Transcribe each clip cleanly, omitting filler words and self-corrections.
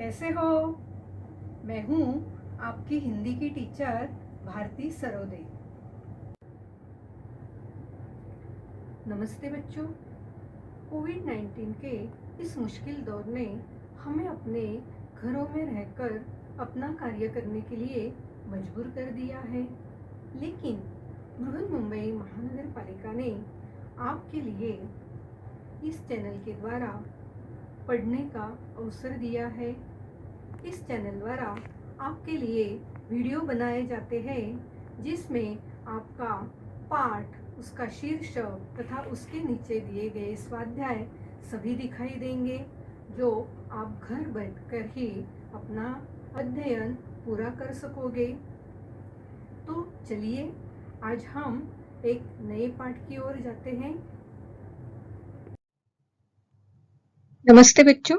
कैसे हो? मैं हूँ आपकी हिंदी की टीचर भारती सरोदे। नमस्ते बच्चों। कोविड-19 के इस मुश्किल दौर ने हमें अपने घरों में रहकर अपना कार्य करने के लिए मजबूर कर दिया है, लेकिन बृहन्मुंबई महानगर पालिका ने आपके लिए इस चैनल के द्वारा पढ़ने का अवसर दिया है। इस चैनल द्वारा आपके लिए वीडियो बनाए जाते हैं जिसमें आपका पाठ, उसका शीर्षक तथा उसके नीचे दिए गए स्वाध्याय सभी दिखाई देंगे, जो आप घर बैठकर ही अपना अध्ययन पूरा कर सकोगे। तो चलिए आज हम एक नए पाठ की ओर जाते हैं। नमस्ते बच्चों,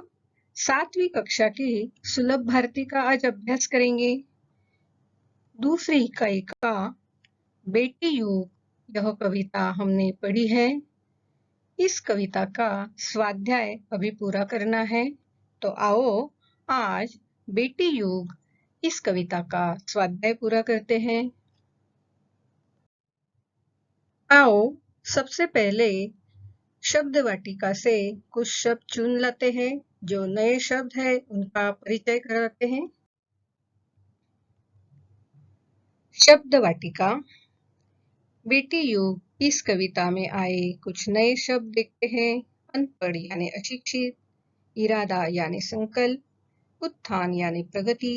7वीं कक्षा की सुलभ भारती का आज अभ्यास करेंगे। दूसरी इकाई का बेटी युग यह कविता हमने पढ़ी है। इस कविता का स्वाध्याय अभी पूरा करना है, तो आओ आज बेटी युग इस कविता का स्वाध्याय पूरा करते हैं। आओ सबसे पहले शब्द वाटिका से कुछ शब्द चुन लाते हैं। जो नए शब्द है उनका परिचय कराते हैं। शब्द वाटिका। बेटी युग इस कविता में आए कुछ नए शब्द देखते हैं। अनपढ़ यानी अशिक्षित, इरादा यानी संकल्प, उत्थान यानी प्रगति,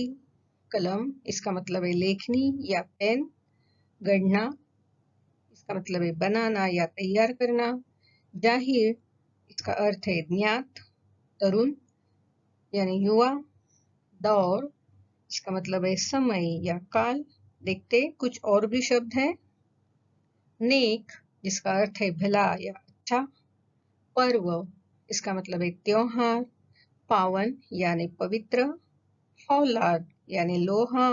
कलम इसका मतलब है लेखनी या पेन, गढ़ना इसका मतलब है बनाना या तैयार करना, जाहिर इसका अर्थ है ज्ञात, तरुण यानी युवा, दौर इसका मतलब है समय या काल। देखते कुछ और भी शब्द हैं। नेक जिसका अर्थ है भला या अच्छा, पर्व इसका मतलब है त्योहार, पावन यानी पवित्र, औलाद यानी लोहा,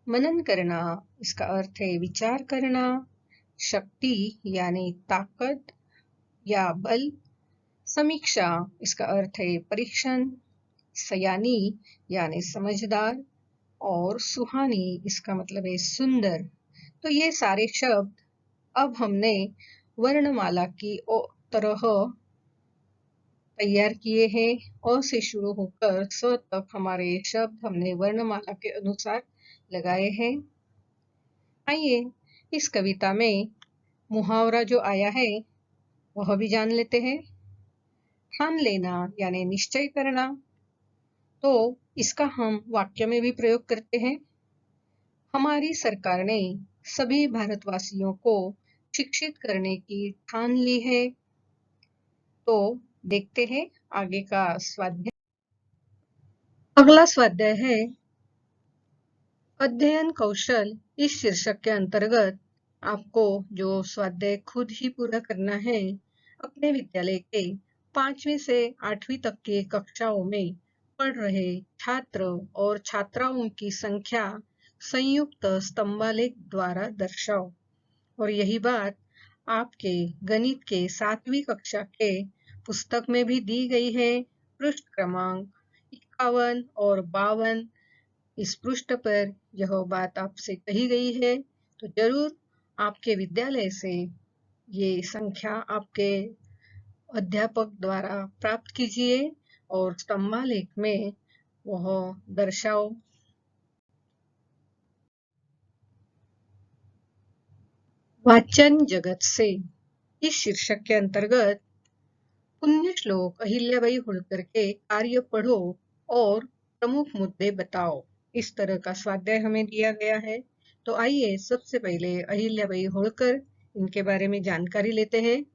मनन करना इसका अर्थ है विचार करना, शक्ति यानी ताकत या बल, समीक्षा इसका अर्थ है परीक्षण, सयानी यानी समझदार और सुहानी इसका मतलब है सुंदर। तो ये सारे शब्द अब हमने वर्णमाला की तरह तैयार किए हैं। अ से शुरू होकर स तक हमारे शब्द हमने वर्णमाला के अनुसार लगाए हैं। आइए इस कविता में मुहावरा जो आया है वह भी जान लेते हैं। ठान लेना यानी निश्चय करना, तो इसका हम वाक्य में भी प्रयोग करते हैं। हमारी सरकार ने सभी भारतवासियों को शिक्षित करने की ठान ली है। तो देखते हैं आगे का स्वाध्याय। अगला स्वाध्याय है अध्ययन कौशल। इस शीर्षक के अंतर्गत आपको जो स्वाध्याय खुद ही पूरा करना है, अपने विद्यालय के 5वीं से 8वीं तक के कक्षाओं में पढ़ रहे छात्र और छात्राओं की संख्या संयुक्त स्तंभालेख द्वारा दर्शाओ। और यही बात आपके गणित के 7वीं कक्षा के पुस्तक में भी दी गई है। पृष्ठ क्रमांक 51 और 52 इस पृष्ठ पर यह बात आपसे कही गई है। तो जरूर आपके विद्यालय से ये संख्या आपके अध्यापक द्वारा प्राप्त कीजिए और स्तंभालेख में वह दर्शाओ। वाचन जगत से इस शीर्षक के अंतर्गत पुण्य श्लोक अहिल्याबाई होळकर के कार्य पढ़ो और प्रमुख मुद्दे बताओ, इस तरह का स्वाध्याय हमें दिया गया है। तो आइए सबसे पहले अहिल्याबाई होळकर इनके बारे में जानकारी लेते हैं।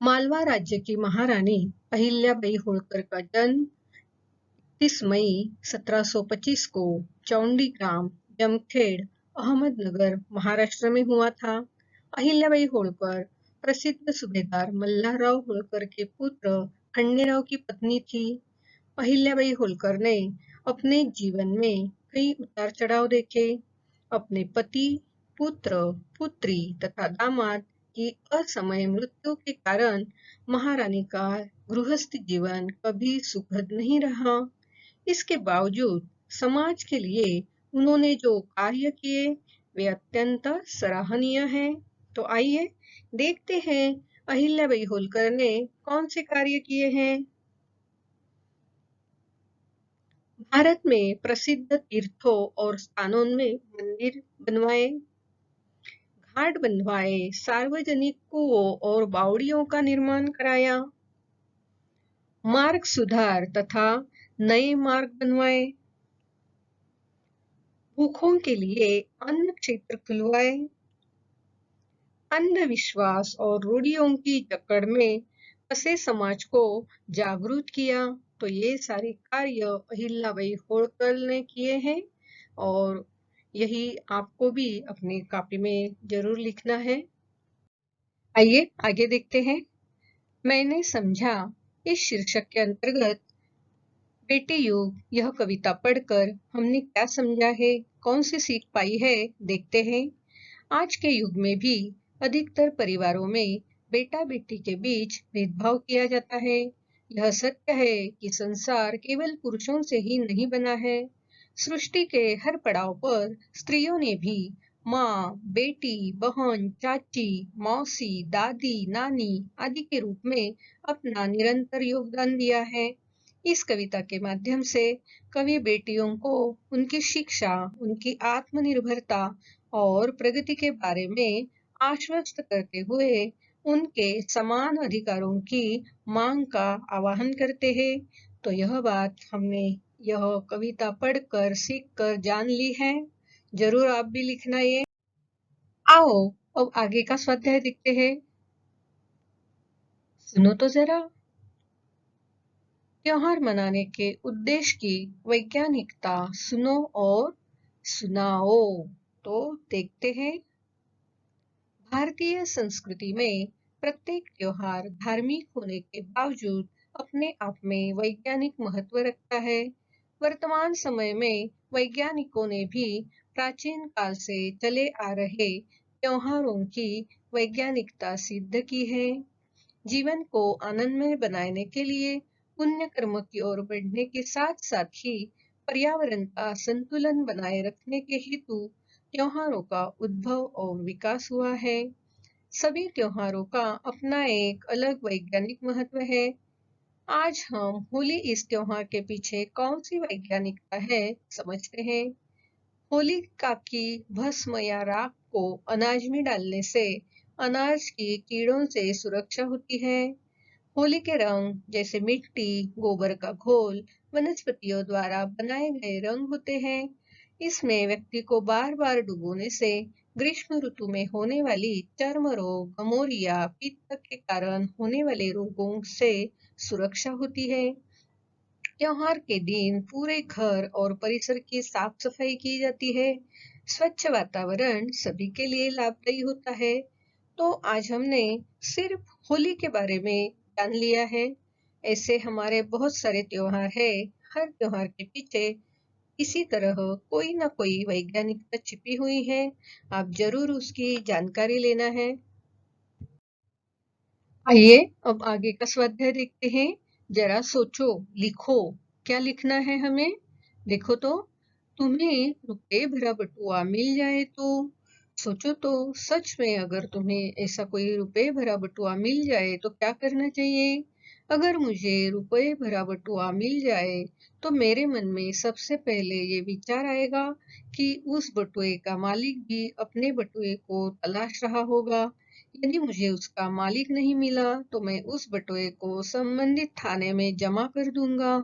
मालवा राज्य की महारानी अहिल्याबाई होळकर का जन्म 30 मई 1725 को चौंडी ग्राम जमखेड़ अहमदनगर महाराष्ट्र में हुआ था। अहिल्याबाई होळकर प्रसिद्ध सूबेदार मल्हारराव होळकर के पुत्र खंडेराव की पत्नी थी। अहिल्याबाई होळकर ने अपने जीवन में कई उतार चढ़ाव देखे। अपने पति, पुत्र, पुत्री तथा दामाद की असमय मृत्यु के कारण महारानी का गृहस्थ जीवन कभी सुखद नहीं रहा। इसके बावजूद समाज के लिए उन्होंने जो कार्य किए वे अत्यंत सराहनीय हैं। तो आइए देखते हैं अहिल्याबाई होलकर ने कौन से कार्य किए हैं। भारत में प्रसिद्ध तीर्थों और स्थानों में मंदिर बनवाए, घाट बनवाए, सार्वजनिक कुओं और बावड़ियों का निर्माण कराया, मार्ग सुधार तथा नए मार्ग बनवाए, भूखों के लिए अन्न क्षेत्र खुलवाए, अंधविश्वास और रूढ़ियों की जकड़ में फंसे समाज को जागरूक किया। तो ये सारे कार्य अहिल्याबाई होलकर ने किए हैं और यही आपको भी अपनी कॉपी में जरूर लिखना है। आइए आगे देखते हैं। मैंने समझा इस शीर्षक के अंतर्गत बेटी युग यह कविता पढ़कर हमने क्या समझा है, कौन सी सीख पाई है, देखते हैं। आज के युग में भी अधिकतर परिवारों में बेटा बेटी के बीच भेदभाव किया जाता है। यह सत्य है कि संसार केवल पुरुषों से ही नहीं बना है। सृष्टि के हर पड़ाव पर स्त्रियों ने भी माँ, बेटी, बहन, चाची, मौसी, दादी, नानी आदि के रूप में अपना निरंतर योगदान दिया है। इस कविता के माध्यम से कवि बेटियों को उनकी शिक्षा, उनकी आत्मनिर्भरता और प्रगति के बारे में आश्वस्त करते हुए उनके समान अधिकारों की मांग का आह्वान करते हैं। तो यह बात हमने यह कविता पढ़कर सीखकर जान ली है। जरूर आप भी लिखना ये। आओ अब आगे का स्वाध्याय देखते हैं। सुनो तो जरा। त्योहार मनाने के उद्देश्य की वैज्ञानिकता सुनो और सुनाओ। तो देखते हैं। भारतीय संस्कृति में प्रत्येक त्योहार धार्मिक होने के बावजूद अपने आप में वैज्ञानिक महत्व रखता है। वर्तमान समय में वैज्ञानिकों ने भी प्राचीन काल से चले आ रहे त्योहारों की वैज्ञानिकता सिद्ध की है। जीवन को आनंदमय बनाने के लिए पुण्य कर्म की ओर बढ़ने के साथ साथ ही पर्यावरण का संतुलन बनाए रखने के हेतु त्योहारों का उद्भव और विकास हुआ है। सभी त्योहारों का अपना एक अलग वैज्ञानिक महत्व है। आज हम होली इस त्योहार के पीछे कौन सी वैज्ञानिकता है समझते हैं। होलिका की भस्म या राख को अनाज में डालने से अनाज की कीड़ों से सुरक्षा होती है। होली के रंग जैसे मिट्टी, गोबर का घोल, वनस्पतियों द्वारा बनाए गए रंग होते हैं। इसमें व्यक्ति को बार बार डुबोने से ग्रीष्म ऋतु में होने वाली चर्म रोग, गमोरिया, पित्त के कारण होने वाले रोगों से सुरक्षा होती है। त्योहार के दिन पूरे घर और परिसर की साफ सफाई की जाती है। स्वच्छ वातावरण सभी के लिए लाभदायी होता है। तो आज हमने सिर्फ होली के बारे में जान लिया है। ऐसे हमारे बहुत सारे त्योहार है। हर त्योहार के पीछे इसी तरह कोई ना कोई वैज्ञानिकता छिपी हुई है। आप जरूर उसकी जानकारी लेना है। आइए अब आगे का स्वाध्याय देखते हैं। जरा सोचो, लिखो, क्या लिखना है हमें। देखो तो, तुम्हें रुपए भरा बटुआ मिल जाए तो सोचो तो, सच में अगर तुम्हें ऐसा कोई रुपए भरा बटुआ मिल जाए तो क्या करना चाहिए। अगर मुझे रुपए भरा बटुआ मिल जाए तो मेरे मन में सबसे पहले ये विचार आएगा कि उस बटुए का मालिक भी अपने बटुए को तलाश रहा होगा। यदि मुझे उसका मालिक नहीं मिला तो मैं उस बटुए को संबंधित थाने में जमा कर दूंगा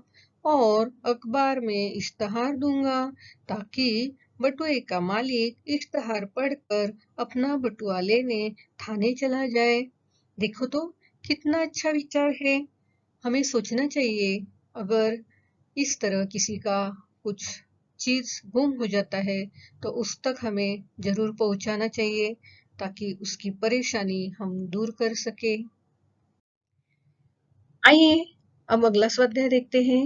और अखबार में इश्तहार दूंगा ताकि बटुए का मालिक इश्तहार पढ़कर अपना बटुआ लेने थाने चला जाए। देखो तो कितना अच्छा विचार है। हमें सोचना चाहिए, अगर इस तरह किसी का कुछ चीज गुम हो जाता है तो उस तक हमें जरूर पहुंचाना चाहिए ताकि उसकी परेशानी हम दूर कर सके। आइए अब अगला स्वाध्याय देखते हैं।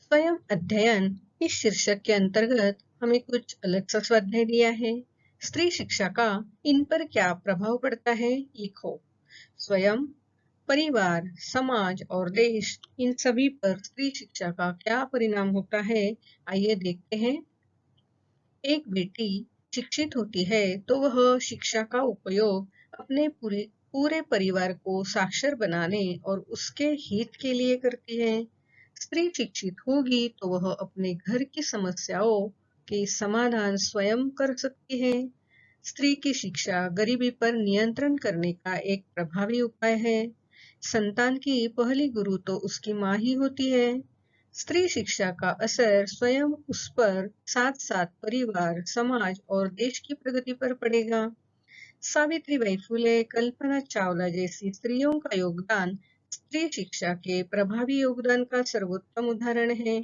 स्वयं अध्ययन इस शीर्षक के अंतर्गत हमें कुछ अलग सा स्वाध्याय दिया है। स्त्री शिक्षा का इन पर क्या प्रभाव पड़ता है, लिखो। स्वयं, परिवार, समाज और देश, इन सभी पर स्त्री शिक्षा का क्या परिणाम होता है, आइए देखते हैं। एक बेटी शिक्षित होती है तो वह शिक्षा का उपयोग अपने पूरे पूरे परिवार को साक्षर बनाने और उसके हित के लिए करती है। स्त्री शिक्षित होगी तो वह अपने घर की समस्याओं के समाधान स्वयं कर सकती है। स्त्री की शिक्षा गरीबी पर नियंत्रण करने का एक प्रभावी उपाय है। संतान की पहली गुरु तो उसकी माँ ही होती है। स्त्री शिक्षा का असर स्वयं उस पर साथ साथ परिवार, समाज और देश की प्रगति पर पड़ेगा। सावित्रीबाई फुले, कल्पना चावला जैसी स्त्रियों का योगदान स्त्री शिक्षा के प्रभावी योगदान का सर्वोत्तम उदाहरण है।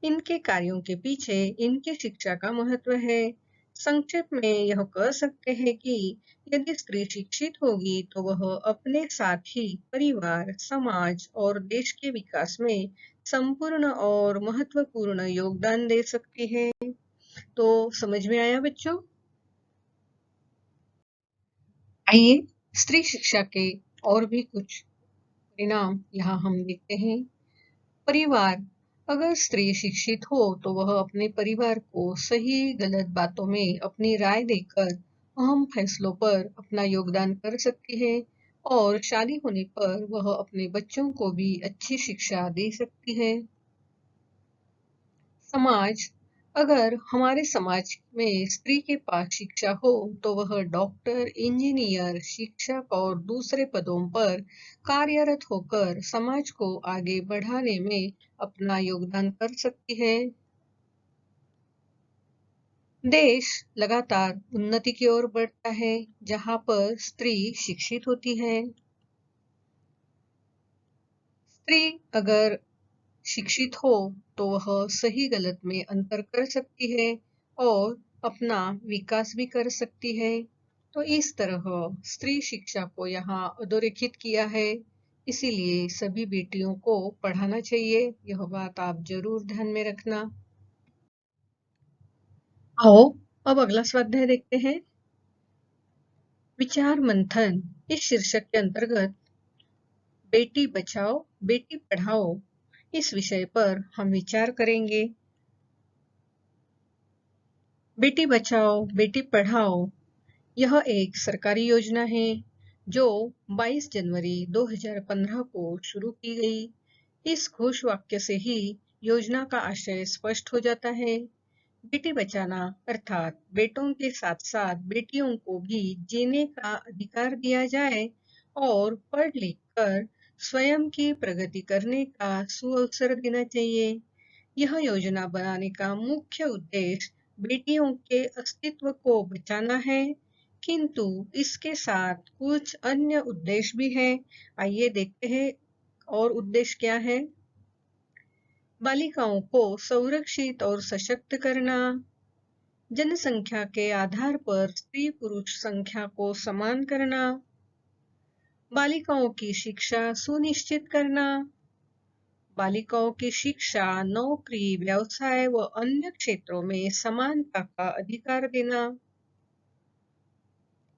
इनके कार्यों के पीछे इनकी शिक्षा का महत्व है। संक्षेप में यह कह सकते हैं कि यदि स्त्री शिक्षित होगी तो वह अपने साथ ही परिवार, समाज और देश के विकास में संपूर्ण और महत्वपूर्ण योगदान दे सकती है। तो समझ में आया बच्चों? आइए स्त्री शिक्षा के और भी कुछ परिणाम यहाँ हम देखते हैं। परिवार, अगर स्त्री शिक्षित हो तो वह अपने परिवार को सही गलत बातों में अपनी राय देकर अहम फैसलों पर अपना योगदान कर सकती है और शादी होने पर वह अपने बच्चों को भी अच्छी शिक्षा दे सकती है। समाज, अगर हमारे समाज में स्त्री के पास शिक्षा हो तो वह डॉक्टर, इंजीनियर, शिक्षक और दूसरे पदों पर कार्यरत होकर समाज को आगे बढ़ाने में अपना योगदान कर सकती है। देश लगातार उन्नति की ओर बढ़ता है जहां पर स्त्री शिक्षित होती है। स्त्री अगर शिक्षित हो तो वह सही गलत में अंतर कर सकती है और अपना विकास भी कर सकती है। तो इस तरह स्त्री शिक्षा को यहाँ अधोरेखित किया है। इसीलिए सभी बेटियों को पढ़ाना चाहिए। यह बात आप जरूर ध्यान में रखना। आओ अब अगला स्वाध्याय देखते हैं। विचार मंथन इस शीर्षक के अंतर्गत बेटी बचाओ बेटी पढ़ाओ इस विषय पर हम विचार करेंगे। बेटी बचाओ बेटी पढ़ाओ यह एक सरकारी योजना है जो 22 जनवरी 2015 को शुरू की गई। इस घोष वाक्य से ही योजना का आशय स्पष्ट हो जाता है। बेटी बचाना अर्थात बेटों के साथ साथ बेटियों को भी जीने का अधिकार दिया जाए और पढ़ लिख कर स्वयं की प्रगति करने का सुअवसर देना चाहिए। यह योजना बनाने का मुख्य उद्देश्य बेटियों के अस्तित्व को बचाना है, किंतु इसके साथ कुछ अन्य उद्देश्य भी हैं। आइए देखते हैं और उद्देश्य क्या है। बालिकाओं को संरक्षित और सशक्त करना, जनसंख्या के आधार पर स्त्री पुरुष संख्या को समान करना, बालिकाओं की शिक्षा सुनिश्चित करना, बालिकाओं की शिक्षा, नौकरी, व्यवसाय व अन्य क्षेत्रों में समानता का अधिकार देना।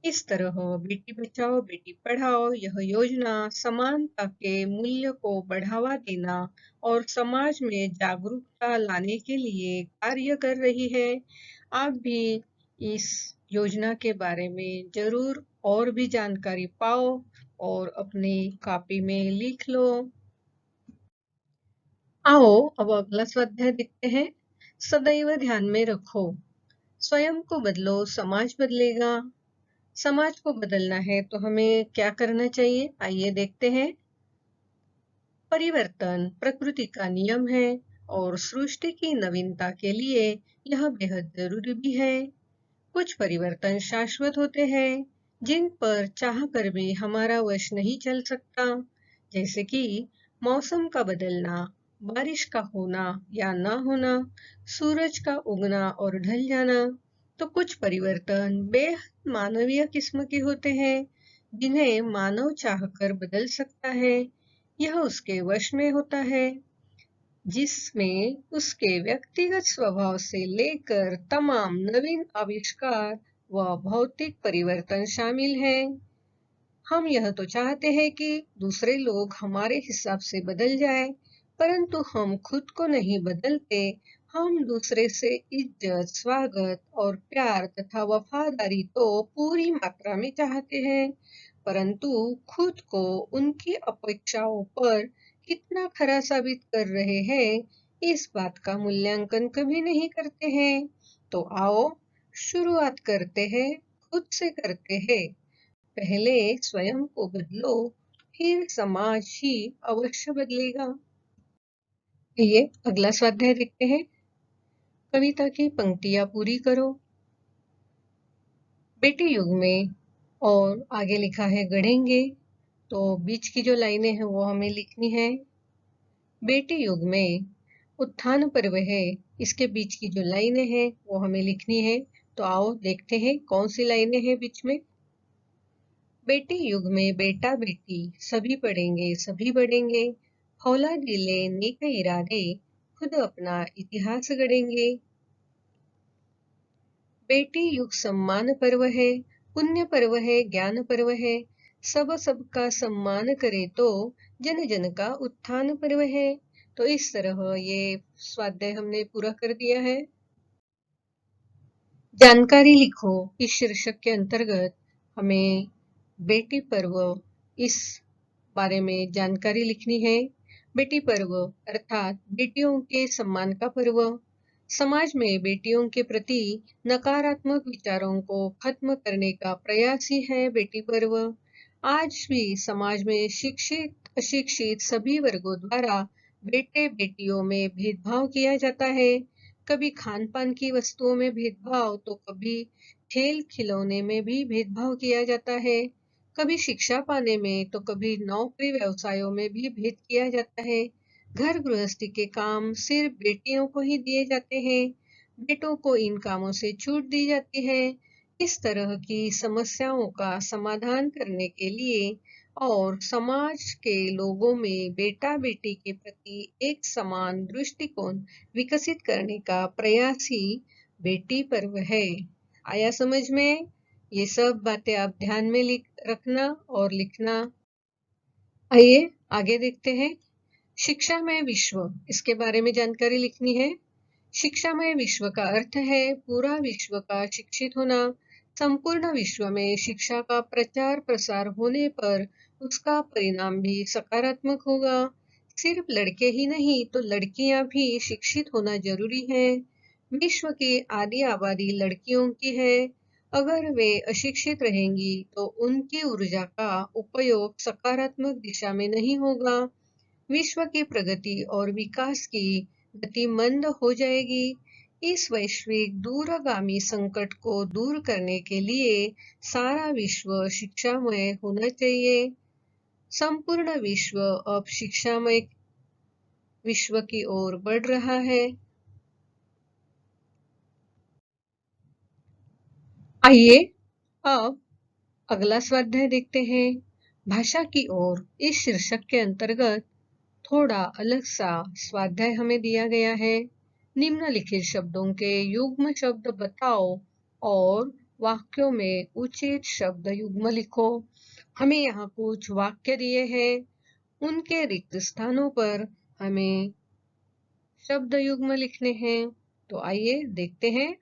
इस तरह बेटी बचाओ बेटी पढ़ाओ यह योजना समानता के मूल्य को बढ़ावा देना और समाज में जागरूकता लाने के लिए कार्य कर रही है। आप भी इस योजना के बारे में जरूर और भी जानकारी पाओ और अपनी कॉपी में लिख लो। आओ अब अगला स्वाध्याय देखते हैं। सदैव ध्यान में रखो, स्वयं को बदलो समाज बदलेगा। समाज को बदलना है तो हमें क्या करना चाहिए, आइए देखते हैं। परिवर्तन प्रकृति का नियम है और सृष्टि की नवीनता के लिए यह बेहद जरूरी भी है। कुछ परिवर्तन शाश्वत होते हैं जिन पर चाह कर भी हमारा वश नहीं चल सकता, जैसे कि मौसम का बदलना, बारिश का होना या ना होना, सूरज का उगना और ढल जाना। तो कुछ परिवर्तन बेहद मानवीय किस्म के होते हैं जिन्हें मानव चाहकर बदल सकता है। यह उसके वश में होता है, जिसमें उसके व्यक्तिगत स्वभाव से लेकर तमाम नवीन आविष्कार व भौतिक परिवर्तन शामिल है। हम यह तो चाहते हैं कि दूसरे लोग हमारे हिसाब से बदल जाए, परंतु हम खुद को नहीं बदलते। हम दूसरे से इज्जत, स्वागत और प्यार तथा वफादारी तो पूरी मात्रा में चाहते हैं, परंतु खुद को उनकी अपेक्षाओं पर कितना खरा साबित कर रहे हैं, इस बात का मूल्यांकन कभी नहीं करते हैं। तो आओ शुरुआत करते हैं, खुद से करते हैं। पहले स्वयं को बदलो, फिर समाज ही अवश्य बदलेगा। ये अगला स्वाध्याय देखते हैं। कविता की पंक्तियां पूरी करो। बेटी युग में और आगे लिखा है गढ़ेंगे, तो बीच की जो लाइनें हैं वो हमें लिखनी है। बेटी युग में उत्थान पर्व है, इसके बीच की जो लाइनें हैं वो हमें लिखनी है। तो आओ देखते हैं कौन सी लाइनें हैं बीच में। बेटी युग में बेटा बेटी सभी पढ़ेंगे सभी बढ़ेंगे, फौलादी ले नेक इरादे खुद अपना इतिहास गढ़ेंगे। बेटी युग सम्मान पर्व है, पुण्य पर्व है, ज्ञान पर्व है, सब सबका सम्मान करे तो जन जन का उत्थान पर्व है। तो इस तरह ये स्वाध्याय हमने पूरा कर दिया है। जानकारी लिखो, इस शीर्षक के अंतर्गत हमें बेटी पर्व इस बारे में जानकारी लिखनी है। बेटी पर्व अर्थात बेटियों के सम्मान का पर्व। समाज में बेटियों के प्रति नकारात्मक विचारों को खत्म करने का प्रयास ही है बेटी पर्व। आज भी समाज में शिक्षित अशिक्षित सभी वर्गों द्वारा बेटे बेटियों में भेदभाव किया जाता है। कभी खान पान की वस्तुओं में भेदभाव, तो कभी खेल खिलौने में भी भेदभाव किया जाता है। कभी शिक्षा पाने में, तो कभी नौकरी व्यवसायों में भी भेद किया जाता है। घर गृहस्थी के काम सिर्फ बेटियों को ही दिए जाते हैं, बेटों को इन कामों से छूट दी जाती है। इस तरह की समस्याओं का समाधान करने के लिए और समाज के लोगों में बेटा बेटी के प्रति एक समान दृष्टिकोण विकसित करने का प्रयास ही बेटी पर्व है। आया समझ में? ये सब बातें आप ध्यान में रखना और लिखना। आइए आगे देखते हैं। शिक्षामय विश्व, इसके बारे में जानकारी लिखनी है। शिक्षामय विश्व का अर्थ है पूरा विश्व का शिक्षित होना। संपूर्ण विश्व में शिक्षा का प्रचार प्रसार होने पर उसका परिणाम भी सकारात्मक होगा। सिर्फ लड़के ही नहीं तो लड़कियां भी शिक्षित होना जरूरी है। विश्व की आधी आबादी लड़कियों की है। अगर वे अशिक्षित रहेंगी तो उनकी ऊर्जा का उपयोग सकारात्मक दिशा में नहीं होगा। विश्व की प्रगति और विकास की गति मंद हो जाएगी। इस वैश्विक दूरगामी संकट को दूर करने के लिए सारा विश्व शिक्षामय होना चाहिए। संपूर्ण विश्व अब शिक्षामय विश्व की ओर बढ़ रहा है। आइए अब अगला स्वाध्याय देखते हैं। भाषा की ओर, इस शीर्षक के अंतर्गत थोड़ा अलग सा स्वाध्याय हमें दिया गया है। निम्नलिखित शब्दों के युग्म शब्द बताओ और वाक्यों में उचित शब्द युग्म लिखो। हमें यहाँ कुछ वाक्य दिए हैं, उनके रिक्त स्थानों पर हमें शब्द युग्म लिखने हैं। तो आइए देखते हैं।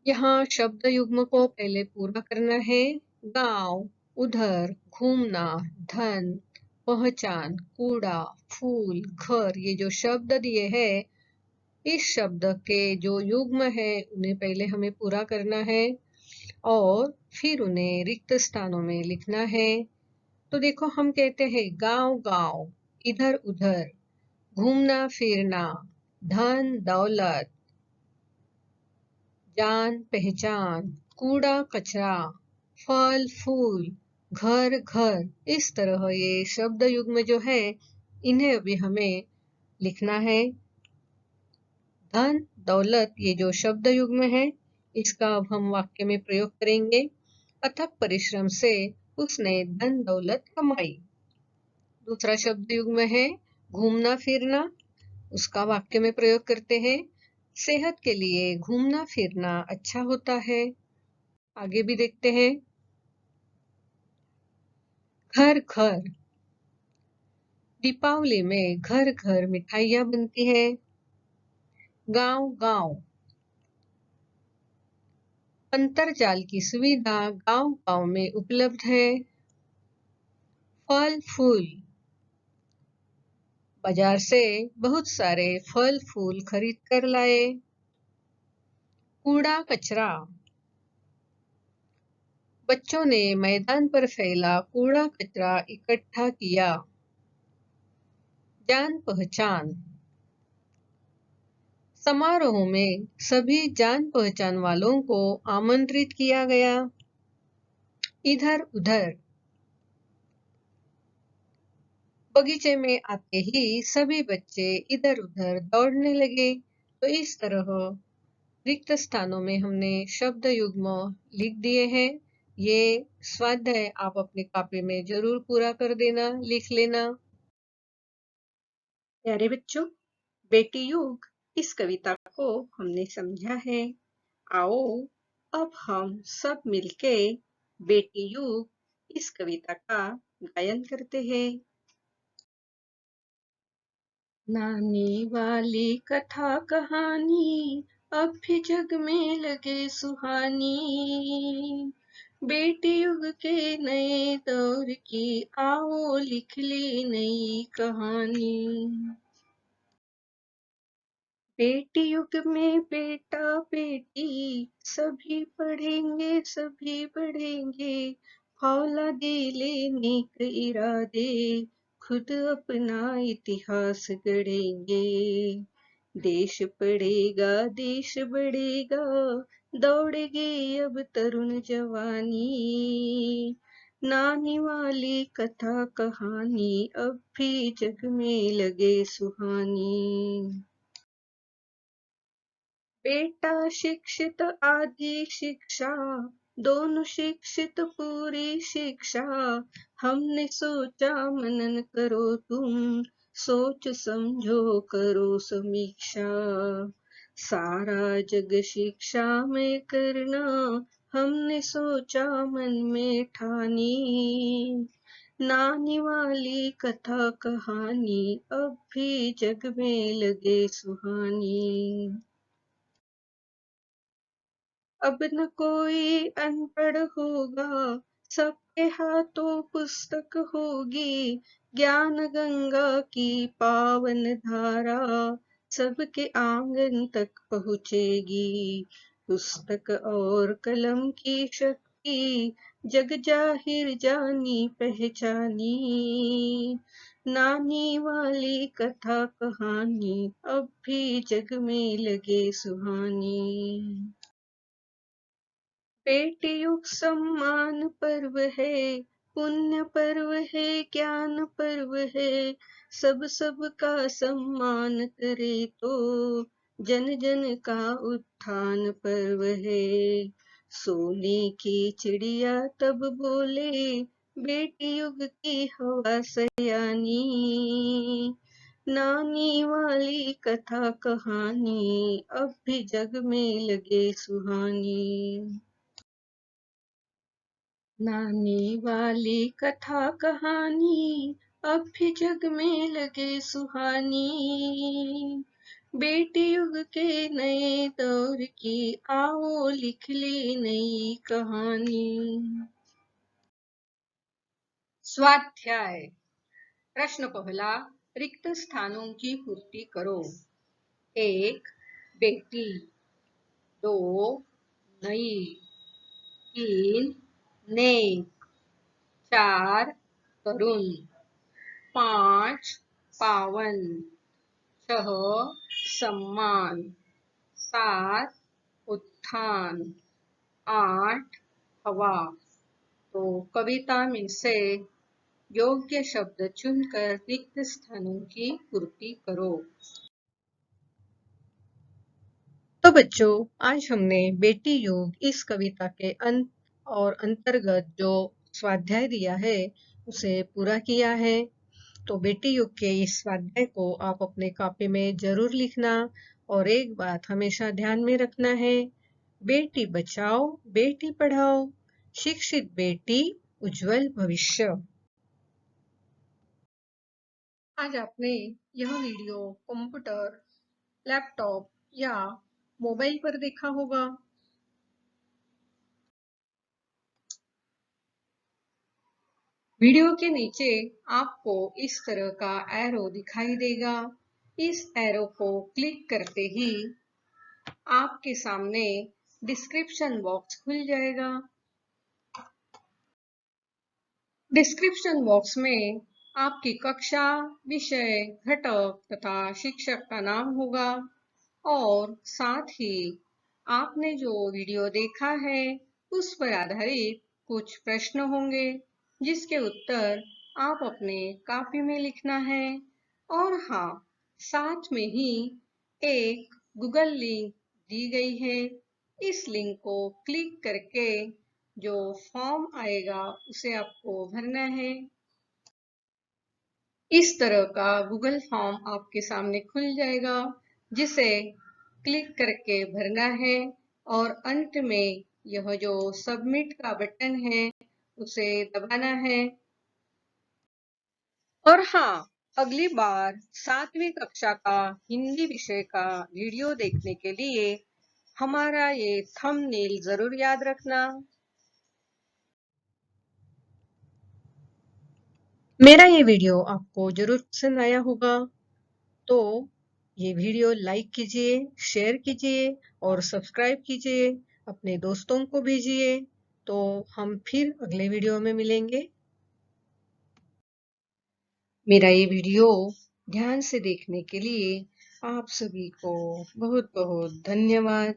यहाँ शब्द युग्म को पहले पूरा करना है। गांव, उधर, घूमना, धन, पहचान, कूड़ा, फूल, घर, ये जो शब्द दिए हैं, इस शब्द के जो युग्म है उन्हें पहले हमें पूरा करना है और फिर उन्हें रिक्त स्थानों में लिखना है। तो देखो हम कहते हैं गांव गांव, इधर उधर, घूमना फिरना, धन दौलत, जान पहचान, कूड़ा कचरा, फल फूल, घर घर। इस तरह ये शब्द युग्म जो है इन्हें अभी हमें लिखना है। धन दौलत, ये जो शब्द युग्म है इसका अब हम वाक्य में प्रयोग करेंगे। अथक परिश्रम से उसने धन दौलत कमाई। दूसरा शब्द युग्म है घूमना फिरना, उसका वाक्य में प्रयोग करते हैं। सेहत के लिए घूमना फिरना अच्छा होता है। आगे भी देखते हैं। घर घर, दीपावली में घर घर मिठाइयाँ बनती है। गांव गांव, अंतरजाल की सुविधा गांव गांव में उपलब्ध है। फल फूल, बाजार से बहुत सारे फल फूल खरीद कर लाए। कूड़ा कचरा, बच्चों ने मैदान पर फैला कूड़ा कचरा इकट्ठा किया। जान पहचान, समारोह में सभी जान पहचान वालों को आमंत्रित किया गया। इधर उधर, बगीचे में आते ही सभी बच्चे इधर उधर दौड़ने लगे। तो इस तरह रिक्त स्थानों में हमने शब्द युग्म लिख दिए हैं। ये स्वाध्याय आप अपनी कॉपी में जरूर पूरा कर देना, लिख लेना। प्यारे बच्चों, बेटी युग इस कविता को हमने समझा है। आओ अब हम सब मिलके बेटी युग इस कविता का गायन करते हैं। नानी वाली कथा कहानी अब भी जग में लगे सुहानी। बेटी युग के नए दौर की आओ लिख ले नई कहानी। बेटी युग में बेटा बेटी सभी पढ़ेंगे सभी बढ़ेंगे। औलादे लेने के इरादे खुद अपना इतिहास गढ़ेंगे। देश पढ़ेगा देश बढ़ेगा दौड़ेगे अब तरुण जवानी। नानी वाली कथा कहानी अब भी जग में लगे सुहानी। बेटा शिक्षित आदि शिक्षा दोनों शिक्षित पूरी शिक्षा। हमने सोचा मनन करो तुम सोच समझो करो समीक्षा। सारा जग शिक्षा में करना हमने सोचा मन में ठानी। नानी वाली कथा कहानी अब भी जग में लगे सुहानी। अब न कोई अनपढ़ होगा सबके हाथों पुस्तक होगी। ज्ञान गंगा की पावन धारा सबके आंगन तक पहुँचेगी। पुस्तक और कलम की शक्ति जग जाहिर जानी पहचानी। नानी वाली कथा कहानी अब भी जग में लगे सुहानी। बेटी युग सम्मान पर्व है पुण्य पर्व है ज्ञान पर्व है। सब का सम्मान करे तो जन जन का उत्थान पर्व है। सोने की चिड़िया तब बोले बेटी युग की हवा सयानी। नानी वाली कथा कहानी अब भी जग में लगे सुहानी। नानी वाली कथा कहानी अब भी जग में लगे सुहानी। बेटी युग के नए दौर की आओ लिख ले नई कहानी। स्वाध्याय प्रश्न पहला, रिक्त स्थानों की पूर्ति करो। 1 बेटी, 2 नई, 3 नेक, 4 तरुण, 5 पावन, 6 सम्मान, 7 उत्थान, 8 हवा। तो कविता में से योग्य शब्द चुनकर रिक्त स्थानों की पूर्ति करो। तो बच्चों, आज हमने बेटी योग इस कविता के अंत और अंतर्गत जो स्वाध्याय दिया है उसे पूरा किया है। तो बेटी युग के इस स्वाध्याय को आप अपने कॉपी में जरूर लिखना और एक बात हमेशा ध्यान में रखना है, बेटी बचाओ, बेटी पढ़ाओ, शिक्षित बेटी उज्जवल भविष्य। आज आपने यह वीडियो कंप्यूटर, लैपटॉप या मोबाइल पर देखा होगा। वीडियो के नीचे आपको इस तरह का एरो दिखाई देगा। इस एरो को क्लिक करते ही आपके सामने डिस्क्रिप्शन बॉक्स खुल जाएगा। डिस्क्रिप्शन बॉक्स में आपकी कक्षा, विषय, घटक तथा शिक्षक का नाम होगा और साथ ही आपने जो वीडियो देखा है उस पर आधारित कुछ प्रश्न होंगे जिसके उत्तर आप अपने कॉपी में लिखना है। और हाँ, साथ में ही एक गूगल लिंक दी गई है। इस लिंक को क्लिक करके जो फॉर्म आएगा उसे आपको भरना है। इस तरह का गूगल फॉर्म आपके सामने खुल जाएगा जिसे क्लिक करके भरना है और अंत में यह जो सबमिट का बटन है उसे दबाना है। और हाँ, अगली बार 7वीं कक्षा का हिंदी विषय का वीडियो देखने के लिए हमारा ये थंबनेल जरूर याद रखना। मेरा ये वीडियो आपको जरूर पसंद आया होगा, तो ये वीडियो लाइक कीजिए, शेयर कीजिए और सब्सक्राइब कीजिए, अपने दोस्तों को भेजिए। तो हम फिर अगले वीडियो में मिलेंगे। मेरा ये वीडियो ध्यान से देखने के लिए आप सभी को बहुत बहुत धन्यवाद।